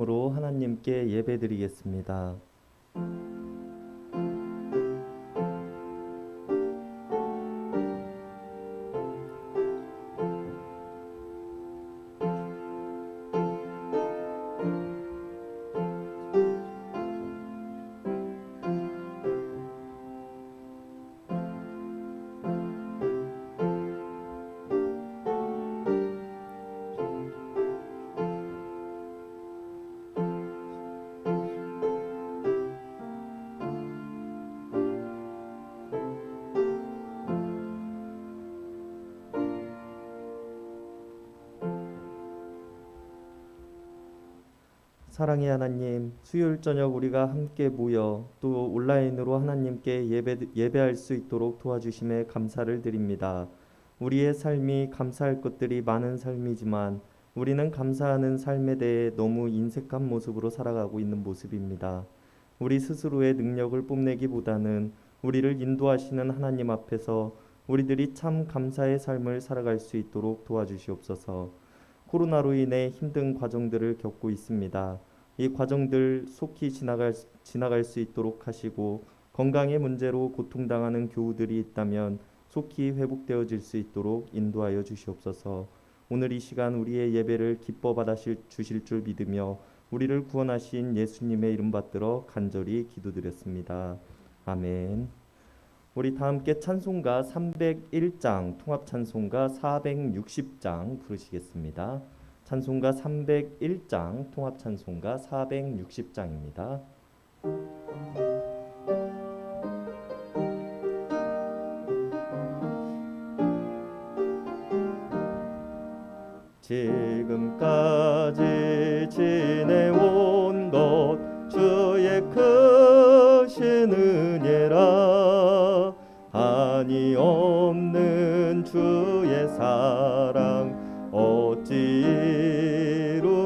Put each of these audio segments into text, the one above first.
으로 하나님께 예배드리겠습니다. 사랑의 하나님, 수요일 저녁 우리가 함께 모여 또 온라인으로 하나님께 예배할 수 있도록 도와주심에 감사를 드립니다. 우리의 삶이 감사할 것들이 많은 삶이지만 우리는 감사하는 삶에 대해 너무 인색한 모습으로 살아가고 있는 모습입니다. 우리 스스로의 능력을 뽐내기보다는 우리를 인도하시는 하나님 앞에서 우리들이 참 감사의 삶을 살아갈 수 있도록 도와주시옵소서. 코로나로 인해 힘든 과정들을 겪고 있습니다. 이 과정들 속히 지나갈 수 있도록 하시고 건강의 문제로 고통당하는 교우들이 있다면 속히 회복되어질 수 있도록 인도하여 주시옵소서. 오늘 이 시간 우리의 예배를 기뻐 받아 주실 줄 믿으며 우리를 구원하신 예수님의 이름 받들어 간절히 기도드렸습니다. 아멘. 우리 다 함께 찬송가 301장, 통합 찬송가 460장 부르시겠습니다. 찬송가 301장, 통합 찬송가 460장입니다. 지금까지 지내온 것 주의 크신 은혜라. 한이 없는 주의 사랑 어찌로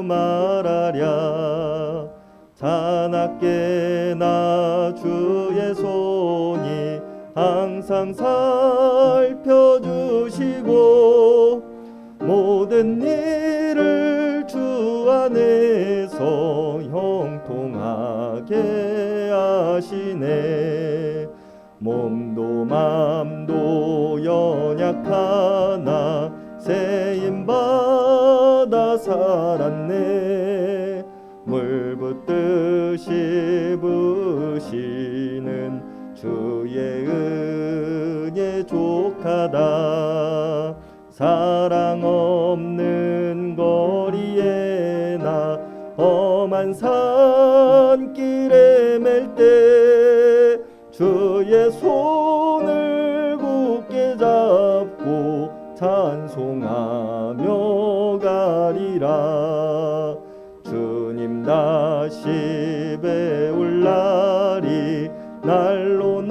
말하랴. 자나깨나 주의 손이 항상 살펴주시고 모든 일을 주 안에서 형통하게 하시네. 몸도 맘도 연약하나 세임받아 살았네. 물 붓듯이 부시는 주의 은혜 족하다. 사랑 없는 거리에 나 험한 산길에 맬 때 주의 손을 굳게 잡고 찬송하며 가리라. 주님 다시 배울 날이 날로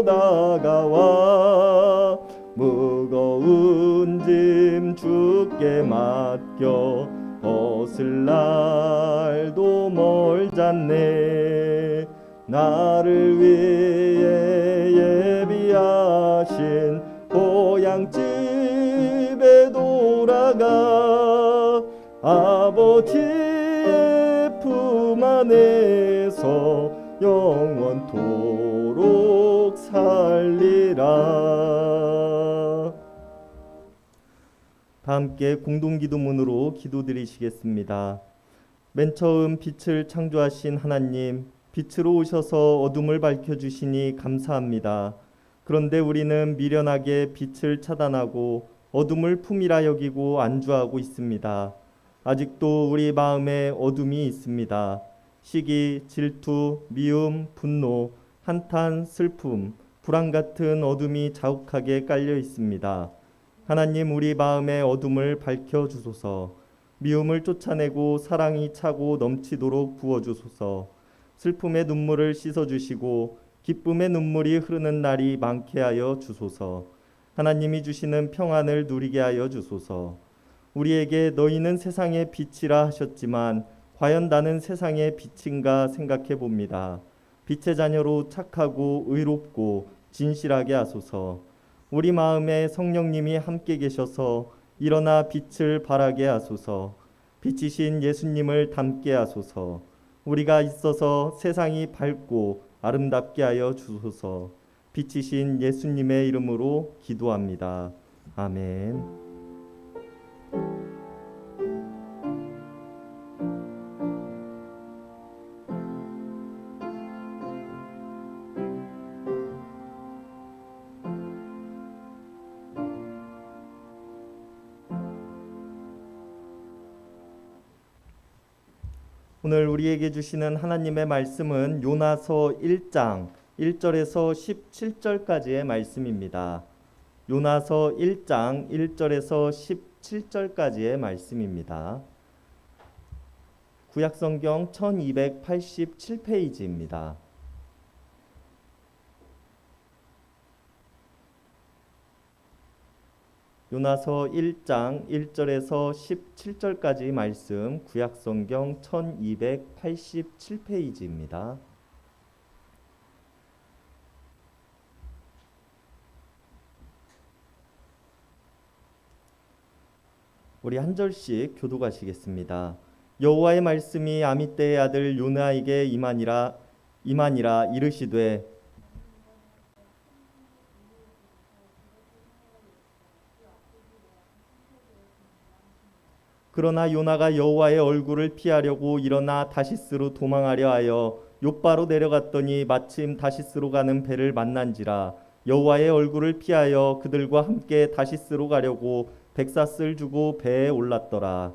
다가와 무거운 짐 주께 맡겨 벗을 날도 멀잖네. 나를 위해 예비하신 고향집에 돌아가 아버지의 품 안에서 영원토록 살리라. 다 함께 공동기도문으로 기도드리시겠습니다. 맨 처음 빛을 창조하신 하나님, 빛으로 오셔서 어둠을 밝혀주시니 감사합니다. 그런데 우리는 미련하게 빛을 차단하고 어둠을 품이라 여기고 안주하고 있습니다. 아직도 우리 마음에 어둠이 있습니다. 시기, 질투, 미움, 분노, 한탄, 슬픔, 불안 같은 어둠이 자욱하게 깔려 있습니다. 하나님, 우리 마음의 어둠을 밝혀주소서. 미움을 쫓아내고 사랑이 차고 넘치도록 부어주소서. 슬픔의 눈물을 씻어주시고 기쁨의 눈물이 흐르는 날이 많게 하여 주소서. 하나님이 주시는 평안을 누리게 하여 주소서. 우리에게 너희는 세상의 빛이라 하셨지만 과연 나는 세상의 빛인가 생각해 봅니다. 빛의 자녀로 착하고 의롭고 진실하게 하소서. 우리 마음에 성령님이 함께 계셔서 일어나 빛을 발하게 하소서. 빛이신 예수님을 닮게 하소서. 우리가 있어서 세상이 밝고 아름답게 하여 주소서. 빛이신 예수님의 이름으로 기도합니다. 아멘. 오늘 우리에게 주시는 하나님의 말씀은 요나서 1장 1절에서 17절까지의 말씀입니다. 요나서 1장 1절에서 17절까지의 말씀입니다. 구약성경 1287페이지입니다. 요나서 1장 1절에서 17절까지 말씀, 구약성경 1287페이지입니다. 우리 한 절씩 교독하시겠습니다. 여호와의 말씀이 아미떼의 아들 요나에게 임하니라 이르시되 그러나 요나가 여호와의 얼굴을 피하려고 일어나 다시스로 도망하려 하여 욥바로 내려갔더니 마침 다시스로 가는 배를 만난지라. 여호와의 얼굴을 피하여 그들과 함께 다시스로 가려고 백사슬 주고 배에 올랐더라.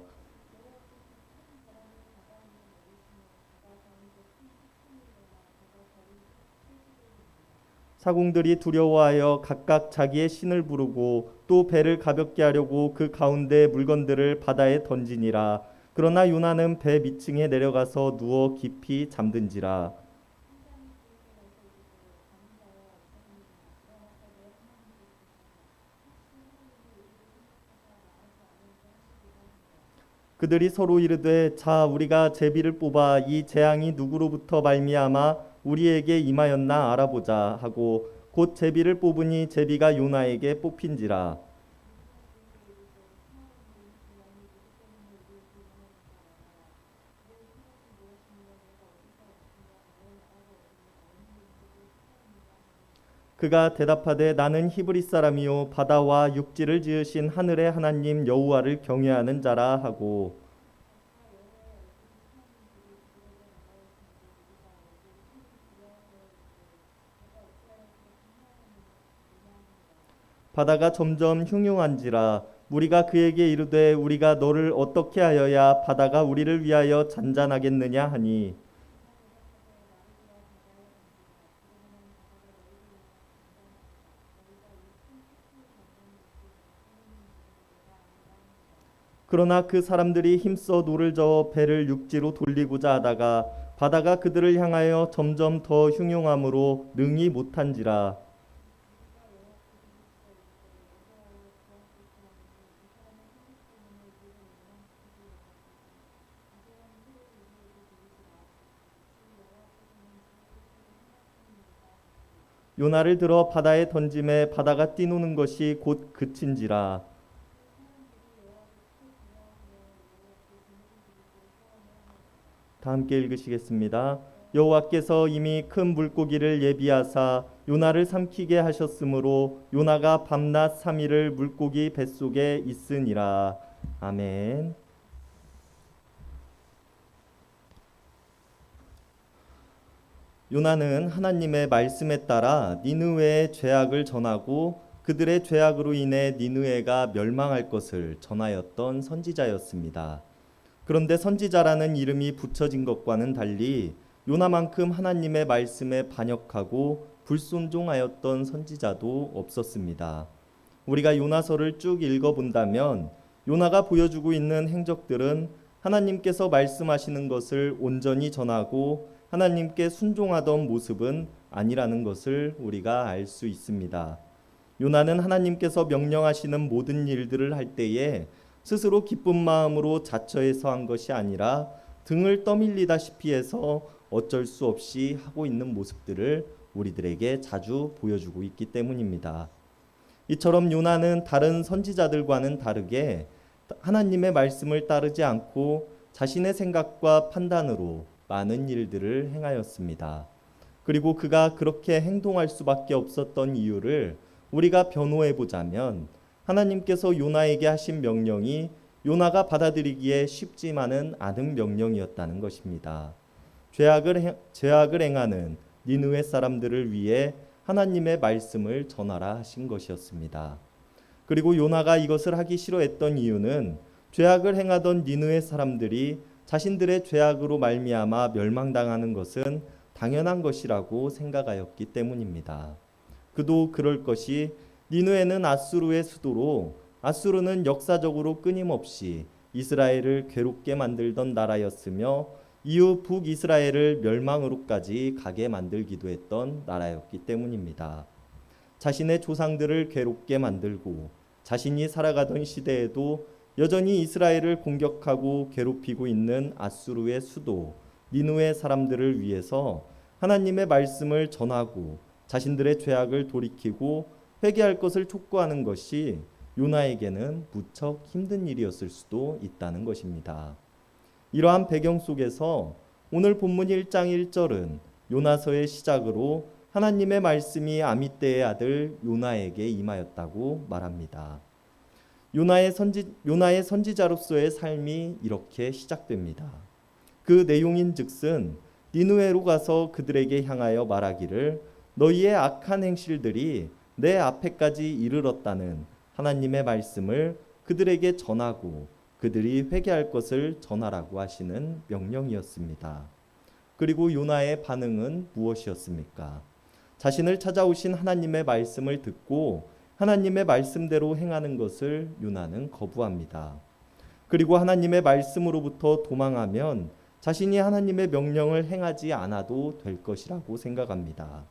사공들이 두려워하여 각각 자기의 신을 부르고 또 배를 가볍게 하려고 그 가운데 물건들을 바다에 던지니라. 그러나 요나는 배 밑층에 내려가서 누워 깊이 잠든지라. 그들이 서로 이르되 자 우리가 제비를 뽑아 이 재앙이 누구로부터 말미암아 우리에게 임하였나 알아보자 하고 곧 제비를 뽑으니 제비가 요나에게 뽑힌지라. 그가 대답하되 나는 히브리 사람이요 바다와 육지를 지으신 하늘의 하나님 여호와를 경외하는 자라 하고 바다가 점점 흉흉한지라. 무리가 그에게 이르되 우리가 너를 어떻게 하여야 바다가 우리를 위하여 잔잔하겠느냐 하니 그러나 그 사람들이 힘써 노를 저어 배를 육지로 돌리고자 하다가 바다가 그들을 향하여 점점 더 흉흉함으로 능히 못한지라. 요나를 들어 바다에 던짐에 바다가 뛰노는 것이 곧 그친지라. 다 함께 읽으시겠습니다. 여호와께서 이미 큰 물고기를 예비하사 요나를 삼키게 하셨으므로 요나가 밤낮 3일을 물고기 뱃속에 있으니라. 아멘. 요나는 하나님의 말씀에 따라 니느웨의 죄악을 전하고 그들의 죄악으로 인해 니느웨가 멸망할 것을 전하였던 선지자였습니다. 그런데 선지자라는 이름이 붙여진 것과는 달리 요나만큼 하나님의 말씀에 반역하고 불순종하였던 선지자도 없었습니다. 우리가 요나서를 쭉 읽어본다면 요나가 보여주고 있는 행적들은 하나님께서 말씀하시는 것을 온전히 전하고 하나님께 순종하던 모습은 아니라는 것을 우리가 알 수 있습니다. 요나는 하나님께서 명령하시는 모든 일들을 할 때에 스스로 기쁜 마음으로 자처해서 한 것이 아니라 등을 떠밀리다시피 해서 어쩔 수 없이 하고 있는 모습들을 우리들에게 자주 보여주고 있기 때문입니다. 이처럼 요나는 다른 선지자들과는 다르게 하나님의 말씀을 따르지 않고 자신의 생각과 판단으로 많은 일들을 행하였습니다. 그리고 그가 그렇게 행동할 수밖에 없었던 이유를 우리가 변호해 보자면 하나님께서 요나에게 하신 명령이 요나가 받아들이기에 쉽지만은 않은 명령이었다는 것입니다. 죄악을 행하는 니느웨 사람들을 위해 하나님의 말씀을 전하라 하신 것이었습니다. 그리고 요나가 이것을 하기 싫어했던 이유는 죄악을 행하던 니느웨 사람들이 자신들의 죄악으로 말미암아 멸망당하는 것은 당연한 것이라고 생각하였기 때문입니다. 그도 그럴 것이 니느웨는 아수르의 수도로 아수르는 역사적으로 끊임없이 이스라엘을 괴롭게 만들던 나라였으며 이후 북이스라엘을 멸망으로까지 가게 만들기도 했던 나라였기 때문입니다. 자신의 조상들을 괴롭게 만들고 자신이 살아가던 시대에도 여전히 이스라엘을 공격하고 괴롭히고 있는 아수르의 수도 니느웨 사람들을 위해서 하나님의 말씀을 전하고 자신들의 죄악을 돌이키고 회개할 것을 촉구하는 것이 요나에게는 무척 힘든 일이었을 수도 있다는 것입니다. 이러한 배경 속에서 오늘 본문 1장 1절은 요나서의 시작으로 하나님의 말씀이 아미떼의 아들 요나에게 임하였다고 말합니다. 요나의 선지자로서의 삶이 이렇게 시작됩니다. 그 내용인즉슨 니느웨로 가서 그들에게 향하여 말하기를 너희의 악한 행실들이 내 앞에까지 이르렀다는 하나님의 말씀을 그들에게 전하고 그들이 회개할 것을 전하라고 하시는 명령이었습니다. 그리고 요나의 반응은 무엇이었습니까? 자신을 찾아오신 하나님의 말씀을 듣고 하나님의 말씀대로 행하는 것을 요나는 거부합니다. 그리고 하나님의 말씀으로부터 도망하면 자신이 하나님의 명령을 행하지 않아도 될 것이라고 생각합니다.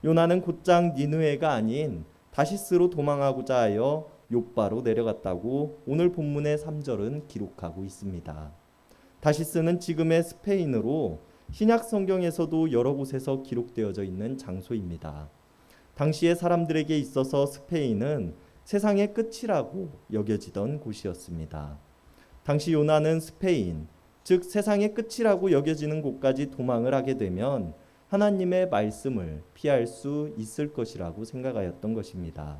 요나는 곧장 니느웨가 아닌 다시스로 도망하고자 하여 욥바로 내려갔다고 오늘 본문의 3절은 기록하고 있습니다. 다시스는 지금의 스페인으로 신약 성경에서도 여러 곳에서 기록되어져 있는 장소입니다. 당시의 사람들에게 있어서 스페인은 세상의 끝이라고 여겨지던 곳이었습니다. 당시 요나는 스페인, 즉 세상의 끝이라고 여겨지는 곳까지 도망을 하게 되면 하나님의 말씀을 피할 수 있을 것이라고 생각하였던 것입니다.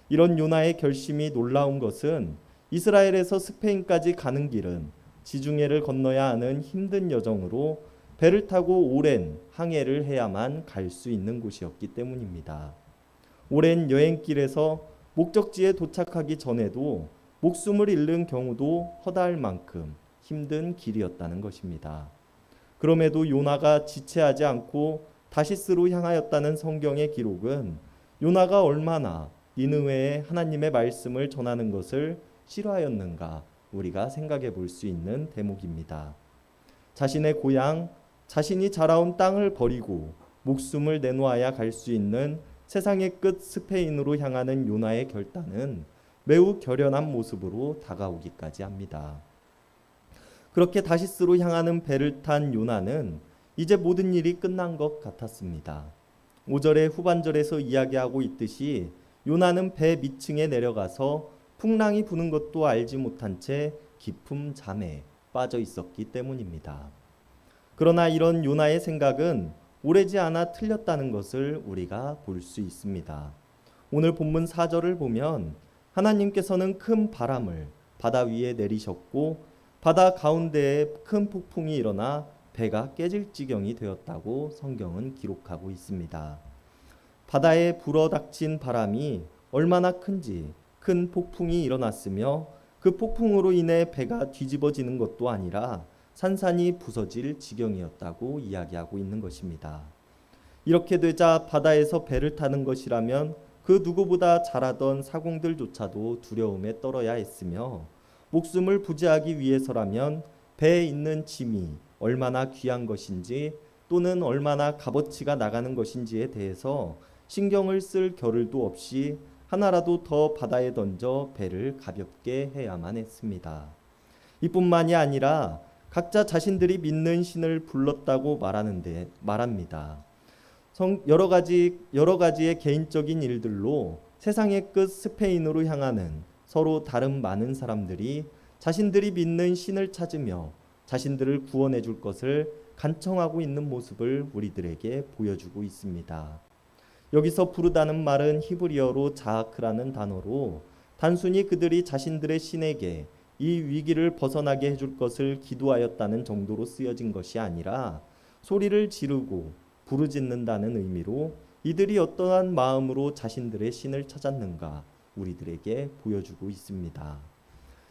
이런 요나의 결심이 놀라운 것은 이스라엘에서 스페인까지 가는 길은 지중해를 건너야 하는 힘든 여정으로 배를 타고 오랜 항해를 해야만 갈 수 있는 곳이었기 때문입니다. 오랜 여행길에서 목적지에 도착하기 전에도 목숨을 잃는 경우도 허다할 만큼 힘든 길이었다는 것입니다. 그럼에도 요나가 지체하지 않고 다시스로 향하였다는 성경의 기록은 요나가 얼마나 니느웨에 하나님의 말씀을 전하는 것을 싫어하였는가 우리가 생각해 볼 수 있는 대목입니다. 자신의 고향, 자신이 자라온 땅을 버리고 목숨을 내놓아야 갈 수 있는 세상의 끝 스페인으로 향하는 요나의 결단은 매우 결연한 모습으로 다가오기까지 합니다. 그렇게 다시스로 향하는 배를 탄 요나는 이제 모든 일이 끝난 것 같았습니다. 5절의 후반절에서 이야기하고 있듯이 요나는 배 밑층에 내려가서 풍랑이 부는 것도 알지 못한 채 깊은 잠에 빠져 있었기 때문입니다. 그러나 이런 요나의 생각은 오래지 않아 틀렸다는 것을 우리가 볼 수 있습니다. 오늘 본문 4절을 보면 하나님께서는 큰 바람을 바다 위에 내리셨고 바다 가운데에 큰 폭풍이 일어나 배가 깨질 지경이 되었다고 성경은 기록하고 있습니다. 바다에 불어닥친 바람이 얼마나 큰지 큰 폭풍이 일어났으며 그 폭풍으로 인해 배가 뒤집어지는 것도 아니라 산산이 부서질 지경이었다고 이야기하고 있는 것입니다. 이렇게 되자 바다에서 배를 타는 것이라면 그 누구보다 잘하던 사공들조차도 두려움에 떨어야 했으며 목숨을 부지하기 위해서라면 배에 있는 짐이 얼마나 귀한 것인지 또는 얼마나 값어치가 나가는 것인지에 대해서 신경을 쓸 겨를도 없이 하나라도 더 바다에 던져 배를 가볍게 해야만 했습니다. 이뿐만이 아니라 각자 자신들이 믿는 신을 불렀다고 말합니다. 여러 가지의 개인적인 일들로 세상의 끝 스페인으로 향하는 서로 다른 많은 사람들이 자신들이 믿는 신을 찾으며 자신들을 구원해 줄 것을 간청하고 있는 모습을 우리들에게 보여주고 있습니다. 여기서 부르다는 말은 히브리어로 자아크라는 단어로 단순히 그들이 자신들의 신에게 이 위기를 벗어나게 해줄 것을 기도하였다는 정도로 쓰여진 것이 아니라 소리를 지르고 부르짖는다는 의미로 이들이 어떠한 마음으로 자신들의 신을 찾았는가 우리들에게 보여주고 있습니다.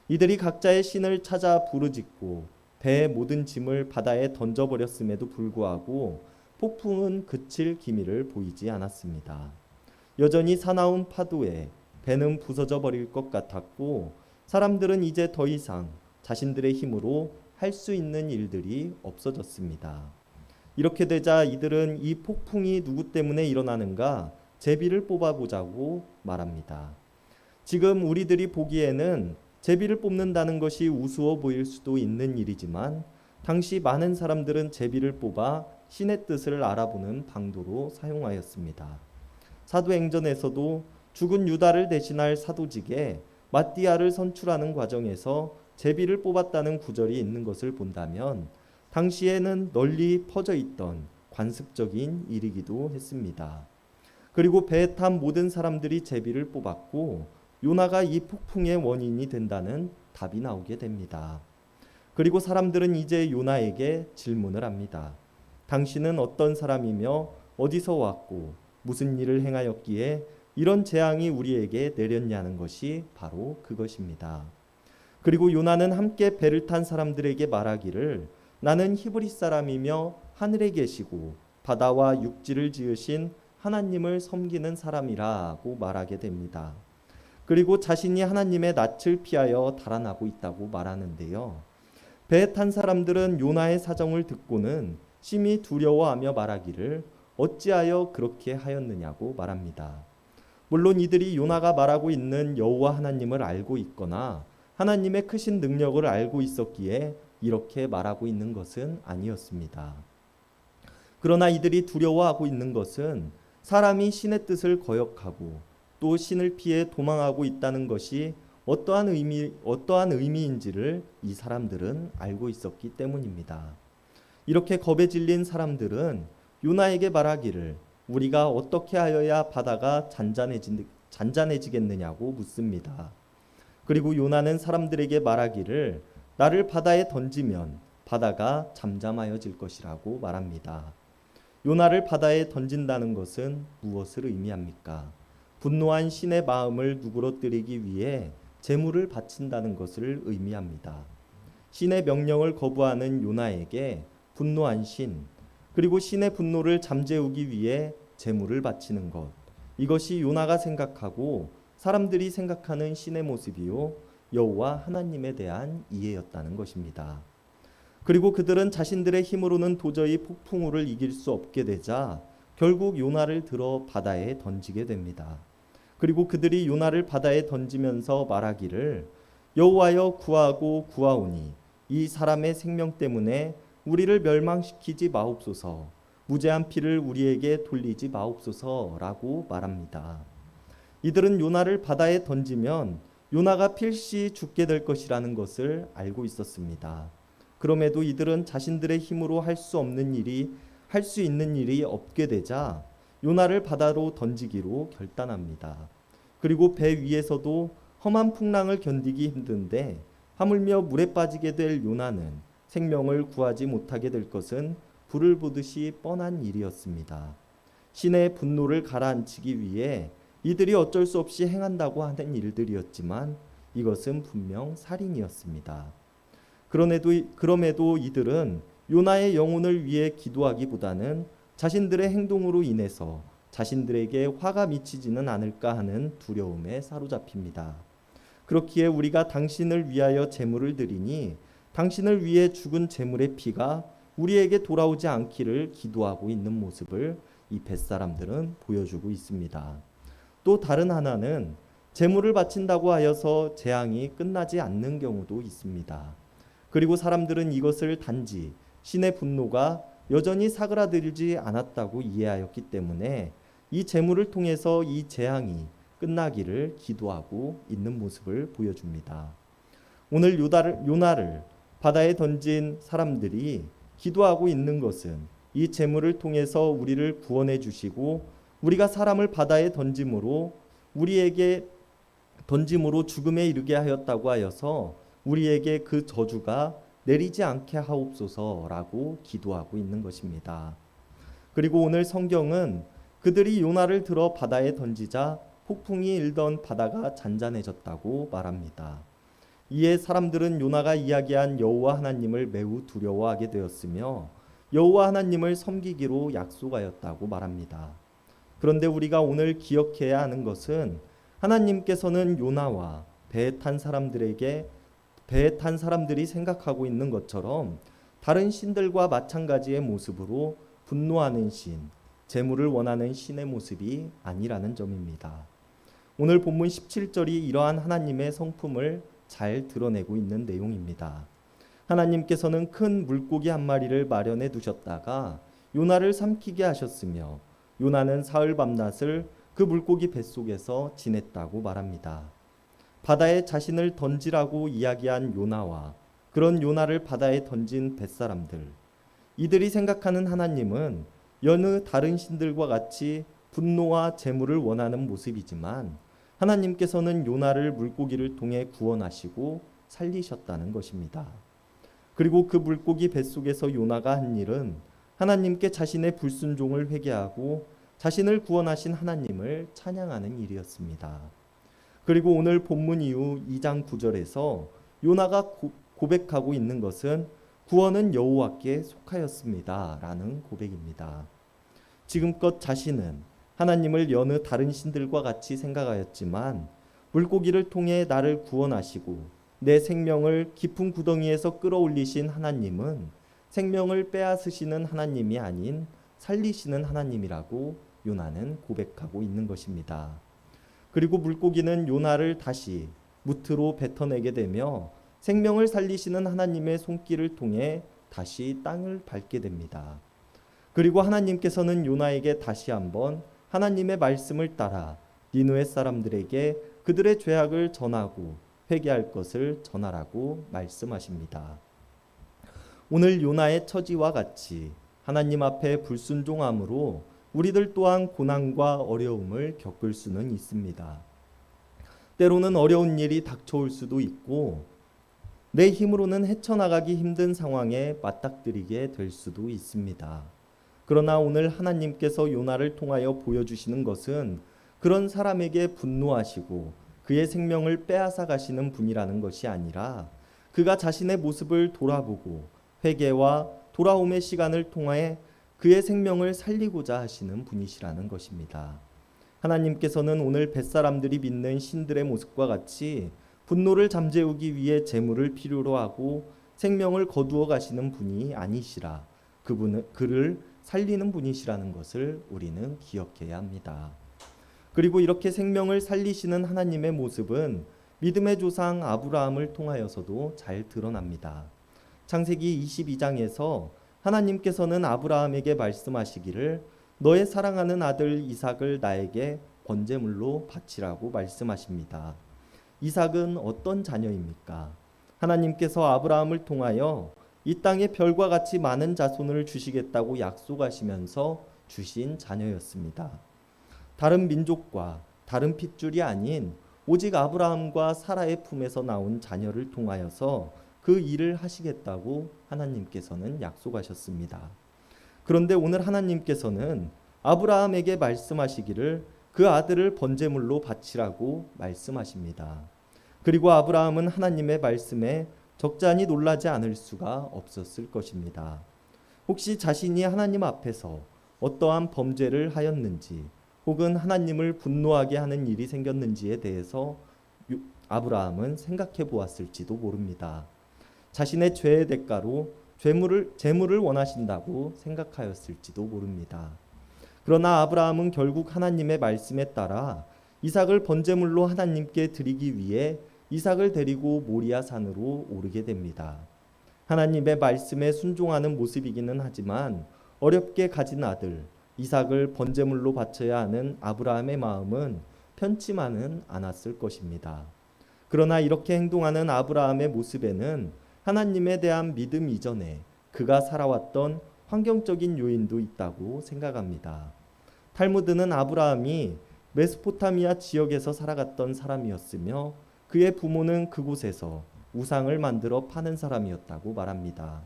이들이 각자의 신을 찾아 부르짖고 배의 모든 짐을 바다에 던져버렸음에도 불구하고 폭풍은 그칠 기미를 보이지 않았습니다. 여전히 사나운 파도에 배는 부서져 버릴 것 같았고 사람들은 이제 더 이상 자신들의 힘으로 할 수 있는 일들이 없어졌습니다. 이렇게 되자 이들은 이 폭풍이 누구 때문에 일어나는가 제비를 뽑아보자고 말합니다. 지금 우리들이 보기에는 제비를 뽑는다는 것이 우스워 보일 수도 있는 일이지만 당시 많은 사람들은 제비를 뽑아 신의 뜻을 알아보는 방도로 사용하였습니다. 사도행전에서도 죽은 유다를 대신할 사도직에 마띠아를 선출하는 과정에서 제비를 뽑았다는 구절이 있는 것을 본다면 당시에는 널리 퍼져 있던 관습적인 일이기도 했습니다. 그리고 배에 탄 모든 사람들이 제비를 뽑았고 요나가 이 폭풍의 원인이 된다는 답이 나오게 됩니다. 그리고 사람들은 이제 요나에게 질문을 합니다. 당신은 어떤 사람이며 어디서 왔고 무슨 일을 행하였기에 이런 재앙이 우리에게 내렸냐는 것이 바로 그것입니다. 그리고 요나는 함께 배를 탄 사람들에게 말하기를 나는 히브리 사람이며 하늘에 계시고 바다와 육지를 지으신 하나님을 섬기는 사람이라고 말하게 됩니다. 그리고 자신이 하나님의 낯을 피하여 달아나고 있다고 말하는데요. 배에 탄 사람들은 요나의 사정을 듣고는 심히 두려워하며 말하기를 어찌하여 그렇게 하였느냐고 말합니다. 물론 이들이 요나가 말하고 있는 여호와 하나님을 알고 있거나 하나님의 크신 능력을 알고 있었기에 이렇게 말하고 있는 것은 아니었습니다. 그러나 이들이 두려워하고 있는 것은 사람이 신의 뜻을 거역하고 또 신을 피해 도망하고 있다는 것이 어떠한 의미인지를 이 사람들은 알고 있었기 때문입니다. 이렇게 겁에 질린 사람들은 요나에게 말하기를 우리가 어떻게 하여야 바다가 잔잔해지겠느냐고 묻습니다. 그리고 요나는 사람들에게 말하기를 나를 바다에 던지면 바다가 잠잠하여질 것이라고 말합니다. 요나를 바다에 던진다는 것은 무엇을 의미합니까? 분노한 신의 마음을 누그러뜨리기 위해 제물을 바친다는 것을 의미합니다. 신의 명령을 거부하는 요나에게 분노한 신, 그리고 신의 분노를 잠재우기 위해 제물을 바치는 것, 이것이 요나가 생각하고 사람들이 생각하는 신의 모습이요 여호와 하나님에 대한 이해였다는 것입니다. 그리고 그들은 자신들의 힘으로는 도저히 폭풍우를 이길 수 없게 되자 결국 요나를 들어 바다에 던지게 됩니다. 그리고 그들이 요나를 바다에 던지면서 말하기를 여호와여 구하고 구하오니 이 사람의 생명 때문에 우리를 멸망시키지 마옵소서, 무죄한 피를 우리에게 돌리지 마옵소서라고 말합니다. 이들은 요나를 바다에 던지면 요나가 필시 죽게 될 것이라는 것을 알고 있었습니다. 그럼에도 이들은 자신들의 힘으로 할 수 있는 일이 없게 되자 요나를 바다로 던지기로 결단합니다. 그리고 배 위에서도 험한 풍랑을 견디기 힘든데 하물며 물에 빠지게 될 요나는 생명을 구하지 못하게 될 것은 불을 보듯이 뻔한 일이었습니다. 신의 분노를 가라앉히기 위해 이들이 어쩔 수 없이 행한다고 하는 일들이었지만 이것은 분명 살인이었습니다. 그럼에도 이들은 요나의 영혼을 위해 기도하기보다는 자신들의 행동으로 인해서 자신들에게 화가 미치지는 않을까 하는 두려움에 사로잡힙니다. 그렇기에 우리가 당신을 위하여 제물을 드리니 당신을 위해 죽은 제물의 피가 우리에게 돌아오지 않기를 기도하고 있는 모습을 이 벳사람들은 보여주고 있습니다. 또 다른 하나는 제물을 바친다고 하여서 재앙이 끝나지 않는 경우도 있습니다. 그리고 사람들은 이것을 단지 신의 분노가 여전히 사그라들지 않았다고 이해하였기 때문에 이 제물을 통해서 이 재앙이 끝나기를 기도하고 있는 모습을 보여줍니다. 오늘 요나를 바다에 던진 사람들이 기도하고 있는 것은 이 재물을 통해서 우리를 구원해 주시고 우리가 사람을 바다에 던짐으로 죽음에 이르게 하였다고 하여서 우리에게 그 저주가 내리지 않게 하옵소서라고 기도하고 있는 것입니다. 그리고 오늘 성경은 그들이 요나를 들어 바다에 던지자 폭풍이 일던 바다가 잔잔해졌다고 말합니다. 이에 사람들은 요나가 이야기한 여호와 하나님을 매우 두려워하게 되었으며 여호와 하나님을 섬기기로 약속하였다고 말합니다. 그런데 우리가 오늘 기억해야 하는 것은 하나님께서는 요나와 배에 탄 사람들이 생각하고 있는 것처럼 다른 신들과 마찬가지의 모습으로 분노하는 신, 재물을 원하는 신의 모습이 아니라는 점입니다. 오늘 본문 17절이 이러한 하나님의 성품을 잘 드러내고 있는 내용입니다. 하나님께서는 큰 물고기 한 마리를 마련해 두셨다가 요나를 삼키게 하셨으며 요나는 사흘 밤낮을 그 물고기 뱃속에서 지냈다고 말합니다. 바다에 자신을 던지라고 이야기한 요나와 그런 요나를 바다에 던진 뱃사람들, 이들이 생각하는 하나님은 여느 다른 신들과 같이 분노와 재물을 원하는 모습이지만 하나님께서는 요나를 물고기를 통해 구원하시고 살리셨다는 것입니다. 그리고 그 물고기 뱃속에서 요나가 한 일은 하나님께 자신의 불순종을 회개하고 자신을 구원하신 하나님을 찬양하는 일이었습니다. 그리고 오늘 본문 이후 2장 9절에서 요나가 고백하고 있는 것은 구원은 여호와께 속하였습니다 라는 고백입니다. 지금껏 자신은 하나님을 여느 다른 신들과 같이 생각하였지만 물고기를 통해 나를 구원하시고 내 생명을 깊은 구덩이에서 끌어올리신 하나님은 생명을 빼앗으시는 하나님이 아닌 살리시는 하나님이라고 요나는 고백하고 있는 것입니다. 그리고 물고기는 요나를 다시 무트로 뱉어내게 되며 생명을 살리시는 하나님의 손길을 통해 다시 땅을 밟게 됩니다. 그리고 하나님께서는 요나에게 다시 한번 하나님의 말씀을 따라 니느웨 사람들에게 그들의 죄악을 전하고 회개할 것을 전하라고 말씀하십니다. 오늘 요나의 처지와 같이 하나님 앞에 불순종함으로 우리들 또한 고난과 어려움을 겪을 수는 있습니다. 때로는 어려운 일이 닥쳐올 수도 있고 내 힘으로는 헤쳐나가기 힘든 상황에 맞닥뜨리게 될 수도 있습니다. 그러나 오늘 하나님께서 요나를 통하여 보여주시는 것은 그런 사람에게 분노하시고 그의 생명을 빼앗아 가시는 분이라는 것이 아니라 그가 자신의 모습을 돌아보고 회개와 돌아옴의 시간을 통해 그의 생명을 살리고자 하시는 분이시라는 것입니다. 하나님께서는 오늘 뱃사람들이 믿는 신들의 모습과 같이 분노를 잠재우기 위해 재물을 필요로 하고 생명을 거두어 가시는 분이 아니시라 그를 살리는 분이시라는 것을 우리는 기억해야 합니다. 그리고 이렇게 생명을 살리시는 하나님의 모습은 믿음의 조상 아브라함을 통하여서도 잘 드러납니다. 창세기 22장에서 하나님께서는 아브라함에게 말씀하시기를 너의 사랑하는 아들 이삭을 나에게 번제물로 바치라고 말씀하십니다. 이삭은 어떤 자녀입니까? 하나님께서 아브라함을 통하여 이 땅에 별과 같이 많은 자손을 주시겠다고 약속하시면서 주신 자녀였습니다. 다른 민족과 다른 핏줄이 아닌 오직 아브라함과 사라의 품에서 나온 자녀를 통하여서 그 일을 하시겠다고 하나님께서는 약속하셨습니다. 그런데 오늘 하나님께서는 아브라함에게 말씀하시기를 그 아들을 번제물로 바치라고 말씀하십니다. 그리고 아브라함은 하나님의 말씀에 적잖이 놀라지 않을 수가 없었을 것입니다. 혹시 자신이 하나님 앞에서 어떠한 범죄를 하였는지 혹은 하나님을 분노하게 하는 일이 생겼는지에 대해서 아브라함은 생각해 보았을지도 모릅니다. 자신의 죄의 대가로 재물을 원하신다고 생각하였을지도 모릅니다. 그러나 아브라함은 결국 하나님의 말씀에 따라 이삭을 번제물로 하나님께 드리기 위해 이삭을 데리고 모리아 산으로 오르게 됩니다. 하나님의 말씀에 순종하는 모습이기는 하지만 어렵게 가진 아들 이삭을 번제물로 바쳐야 하는 아브라함의 마음은 편치만은 않았을 것입니다. 그러나 이렇게 행동하는 아브라함의 모습에는 하나님에 대한 믿음 이전에 그가 살아왔던 환경적인 요인도 있다고 생각합니다. 탈무드는 아브라함이 메소포타미아 지역에서 살아갔던 사람이었으며 그의 부모는 그곳에서 우상을 만들어 파는 사람이었다고 말합니다.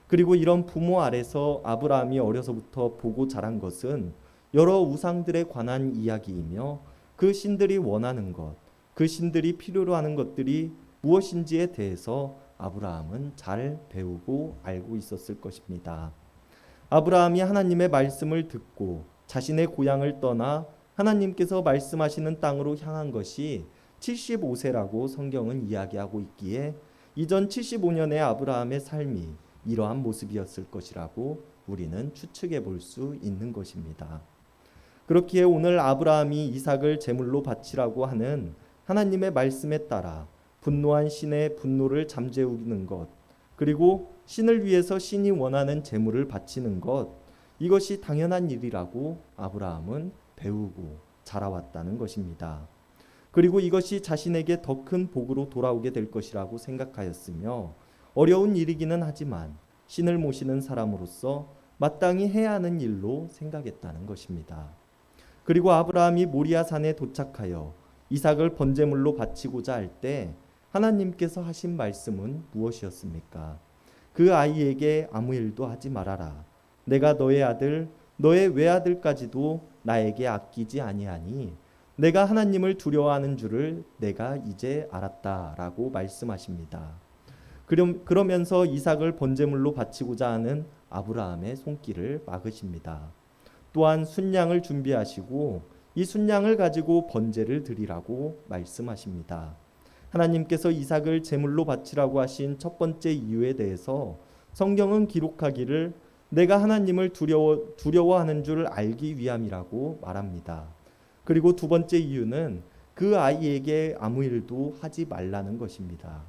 그리고 이런 부모 아래서 아브라함이 어려서부터 보고 자란 것은 여러 우상들에 관한 이야기이며 그 신들이 원하는 것, 그 신들이 필요로 하는 것들이 무엇인지에 대해서 아브라함은 잘 배우고 알고 있었을 것입니다. 아브라함이 하나님의 말씀을 듣고 자신의 고향을 떠나 하나님께서 말씀하시는 땅으로 향한 것이 75세라고 성경은 이야기하고 있기에 이전 75년의 아브라함의 삶이 이러한 모습이었을 것이라고 우리는 추측해 볼 수 있는 것입니다. 그렇기에 오늘 아브라함이 이삭을 제물로 바치라고 하는 하나님의 말씀에 따라 분노한 신의 분노를 잠재우는 것, 그리고 신을 위해서 신이 원하는 제물을 바치는 것, 이것이 당연한 일이라고 아브라함은 배우고 자라왔다는 것입니다. 그리고 이것이 자신에게 더 큰 복으로 돌아오게 될 것이라고 생각하였으며 어려운 일이기는 하지만 신을 모시는 사람으로서 마땅히 해야 하는 일로 생각했다는 것입니다. 그리고 아브라함이 모리아산에 도착하여 이삭을 번제물로 바치고자 할 때 하나님께서 하신 말씀은 무엇이었습니까? 그 아이에게 아무 일도 하지 말아라. 내가 너의 아들, 너의 외아들까지도 나에게 아끼지 아니하니 내가 하나님을 두려워하는 줄을 내가 이제 알았다라고 말씀하십니다. 그러면서 이삭을 번제물로 바치고자 하는 아브라함의 손길을 막으십니다. 또한 순양을 준비하시고 이 순양을 가지고 번제를 드리라고 말씀하십니다. 하나님께서 이삭을 제물로 바치라고 하신 첫 번째 이유에 대해서 성경은 기록하기를 내가 하나님을 두려워하는 줄 알기 위함이라고 말합니다. 그리고 두 번째 이유는 그 아이에게 아무 일도 하지 말라는 것입니다.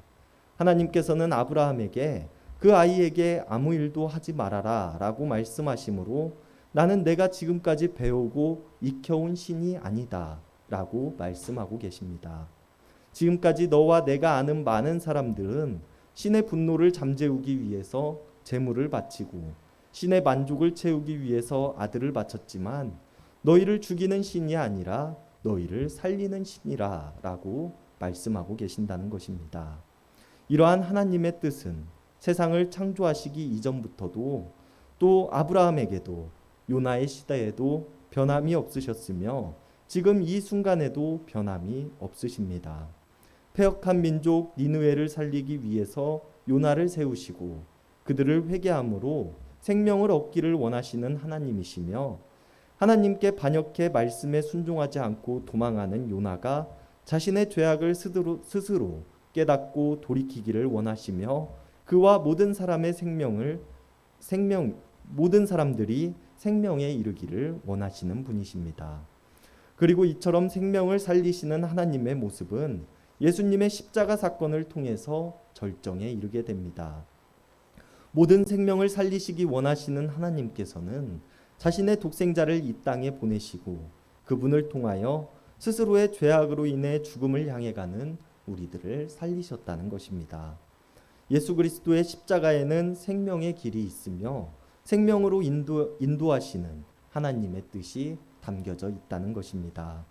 하나님께서는 아브라함에게 그 아이에게 아무 일도 하지 말아라 라고 말씀하시므로 나는 내가 지금까지 배우고 익혀온 신이 아니다 라고 말씀하고 계십니다. 지금까지 너와 내가 아는 많은 사람들은 신의 분노를 잠재우기 위해서 제물을 바치고 신의 만족을 채우기 위해서 아들을 바쳤지만 너희를 죽이는 신이 아니라 너희를 살리는 신이라 라고 말씀하고 계신다는 것입니다. 이러한 하나님의 뜻은 세상을 창조하시기 이전부터도 또 아브라함에게도 요나의 시대에도 변함이 없으셨으며 지금 이 순간에도 변함이 없으십니다. 패역한 민족 니느웨를 살리기 위해서 요나를 세우시고 그들을 회개함으로 생명을 얻기를 원하시는 하나님이시며 하나님께 반역해 말씀에 순종하지 않고 도망하는 요나가 자신의 죄악을 스스로 깨닫고 돌이키기를 원하시며 그와 모든 사람들이 생명에 이르기를 원하시는 분이십니다. 그리고 이처럼 생명을 살리시는 하나님의 모습은 예수님의 십자가 사건을 통해서 절정에 이르게 됩니다. 모든 생명을 살리시기 원하시는 하나님께서는 자신의 독생자를 이 땅에 보내시고 그분을 통하여 스스로의 죄악으로 인해 죽음을 향해 가는 우리들을 살리셨다는 것입니다. 예수 그리스도의 십자가에는 생명의 길이 있으며 생명으로 인도하시는 하나님의 뜻이 담겨져 있다는 것입니다.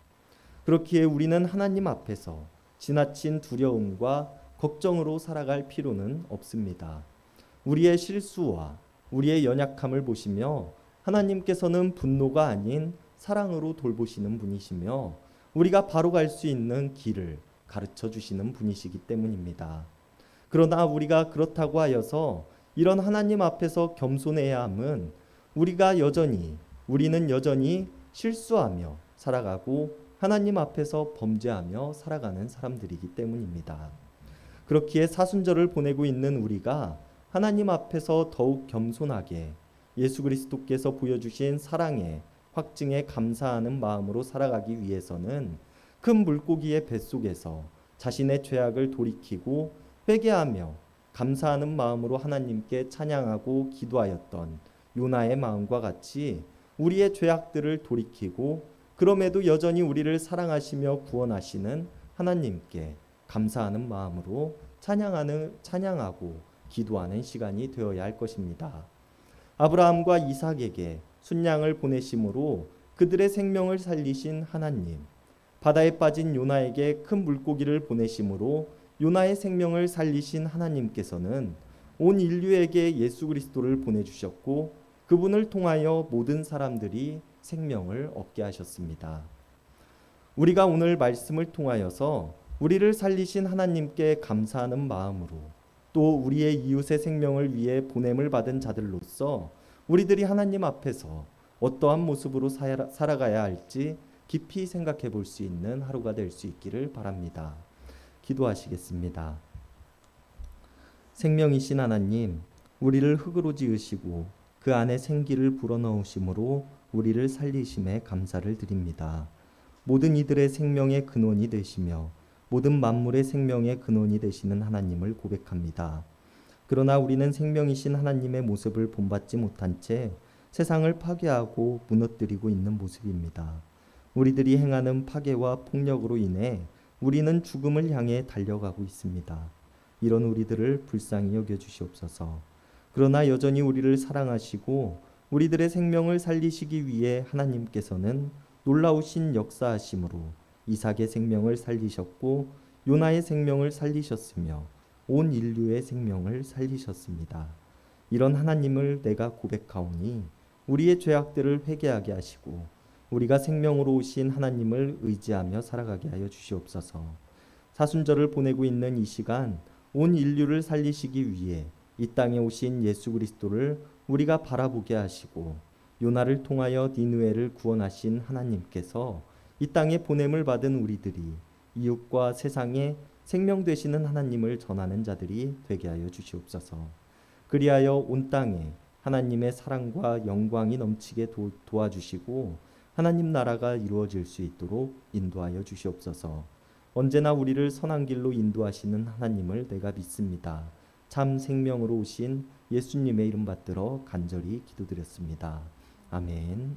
그렇기에 우리는 하나님 앞에서 지나친 두려움과 걱정으로 살아갈 필요는 없습니다. 우리의 실수와 우리의 연약함을 보시며 하나님께서는 분노가 아닌 사랑으로 돌보시는 분이시며 우리가 바로 갈 수 있는 길을 가르쳐 주시는 분이시기 때문입니다. 그러나 우리가 그렇다고 하여서 이런 하나님 앞에서 겸손해야 함은 우리는 여전히 실수하며 살아가고 하나님 앞에서 범죄하며 살아가는 사람들이기 때문입니다. 그렇기에 사순절을 보내고 있는 우리가 하나님 앞에서 더욱 겸손하게 예수 그리스도께서 보여주신 사랑의 확증에 감사하는 마음으로 살아가기 위해서는 큰 물고기의 뱃속에서 자신의 죄악을 돌이키고 회개하며 감사하는 마음으로 하나님께 찬양하고 기도하였던 요나의 마음과 같이 우리의 죄악들을 돌이키고 그럼에도 여전히 우리를 사랑하시며 구원하시는 하나님께 감사하는 마음으로 찬양하고 기도하는 시간이 되어야 할 것입니다. 아브라함과 이삭에게 순양을 보내심으로 그들의 생명을 살리신 하나님, 바다에 빠진 요나에게 큰 물고기를 보내심으로 요나의 생명을 살리신 하나님께서는 온 인류에게 예수 그리스도를 보내주셨고 그분을 통하여 모든 사람들이 생명을 얻게 하셨습니다. 우리가 오늘 말씀을 통하여서 우리를 살리신 하나님께 감사하는 마음으로 또 우리의 이웃의 생명을 위해 보냄을 받은 자들로서 우리들이 하나님 앞에서 어떠한 모습으로 살아가야 할지 깊이 생각해 볼 수 있는 하루가 될 수 있기를 바랍니다. 기도하시겠습니다. 생명이신 하나님, 우리를 흙으로 지으시고 그 안에 생기를 불어넣으심으로 우리를 살리심에 감사를 드립니다. 모든 이들의 생명의 근원이 되시며 모든 만물의 생명의 근원이 되시는 하나님을 고백합니다. 그러나 우리는 생명이신 하나님의 모습을 본받지 못한 채 세상을 파괴하고 무너뜨리고 있는 모습입니다. 우리들이 행하는 파괴와 폭력으로 인해 우리는 죽음을 향해 달려가고 있습니다. 이런 우리들을 불쌍히 여겨주시옵소서. 그러나 여전히 우리를 사랑하시고 우리들의 생명을 살리시기 위해 하나님께서는 놀라우신 역사하심으로 이삭의 생명을 살리셨고 요나의 생명을 살리셨으며 온 인류의 생명을 살리셨습니다. 이런 하나님을 내가 고백하오니 우리의 죄악들을 회개하게 하시고 우리가 생명으로 오신 하나님을 의지하며 살아가게 하여 주시옵소서. 사순절을 보내고 있는 이 시간 온 인류를 살리시기 위해 이 땅에 오신 예수 그리스도를 우리가 바라보게 하시고 요나를 통하여 니느웨를 구원하신 하나님께서 이 땅에 보냄을 받은 우리들이 이웃과 세상에 생명 되시는 하나님을 전하는 자들이 되게 하여 주시옵소서. 그리하여 온 땅에 하나님의 사랑과 영광이 넘치게 도와주시고 하나님 나라가 이루어질 수 있도록 인도하여 주시옵소서. 언제나 우리를 선한 길로 인도하시는 하나님을 내가 믿습니다. 참 생명으로 오신 예수님의 이름 받들어 간절히 기도드렸습니다. 아멘.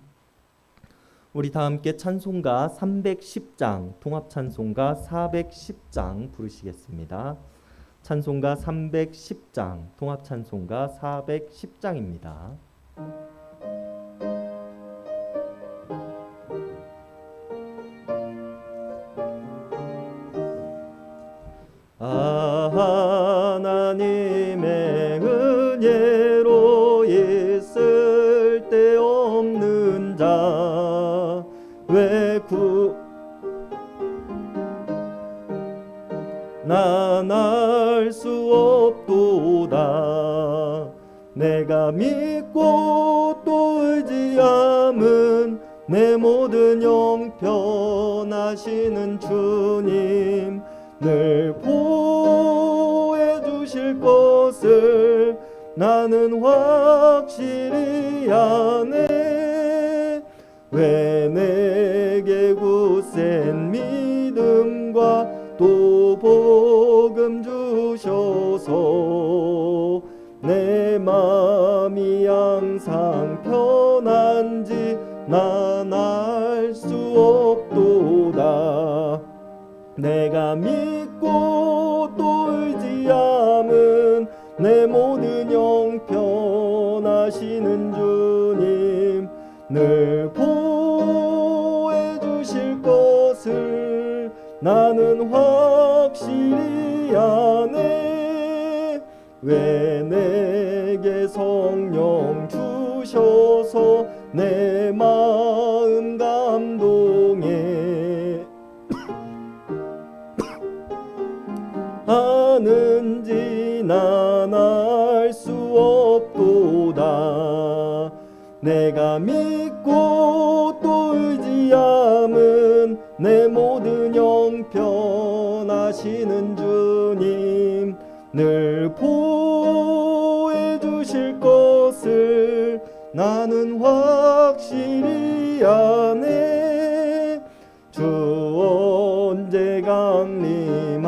우리 다 함께 찬송가 310장, 통합찬송가 410장 부르시겠습니다. 찬송가 310장, 통합찬송가 410장입니다. 하나님의 은혜로 있을 데 없는 자 왜 난 알 수 없도다. 내가 믿고 또 의지함은 내 모든 형편하시는 주님 늘 보호해 주실 것을 나는 확실히 아네. 왜 내게 굳센 믿음과 또 복음 주셔서 내 마음이 항상 편한지 난 알 수 없도다. 내가 믿고 또 의지함은 내 모든 형편하시는 주님 늘 보호해 주실 것을 나는 확실히 아네. 왜 내게 성령 주셔서 내 마음 감동해 하는지 난 알 수 없도다. 내가 믿고 또 의지함은 내 모든 형편하시는 주님 늘 보호해 주실 것을 나는 확실히 아네. 주 언제 강림하실지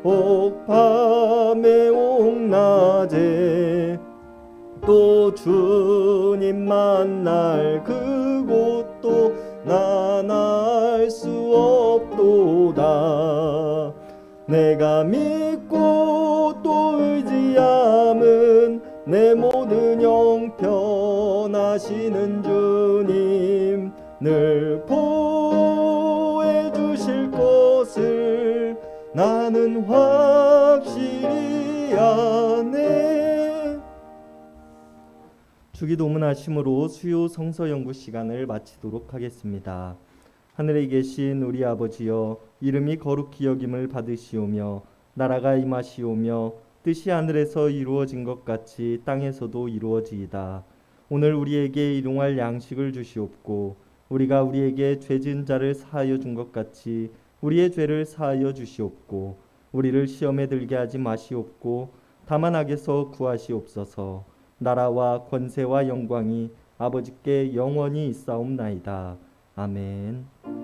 옥 밤에 옥 낮에 또 또 주님 만날 그곳도 난 알 수 없도다. 내가 믿고 또 의지함은 내 모든 형편하시는 주님 늘 보호해 주실 것을 나는 확실히 아네. 주기도문 하심으로 수요 성서 연구 시간을 마치도록 하겠습니다. 하늘에 계신 우리 아버지여, 이름이 거룩히 여김을 받으시오며 나라가 임하시오며 뜻이 하늘에서 이루어진 것 같이 땅에서도 이루어지이다. 오늘 우리에게 일용할 양식을 주시옵고 우리가 우리에게 죄 지은 자를 사하여 준 것 같이 우리의 죄를 사하여 주시옵고 우리를 시험에 들게 하지 마시옵고 다만 악에서 구하시옵소서. 나라와 권세와 영광이 아버지께 영원히 있사옵나이다. 아멘.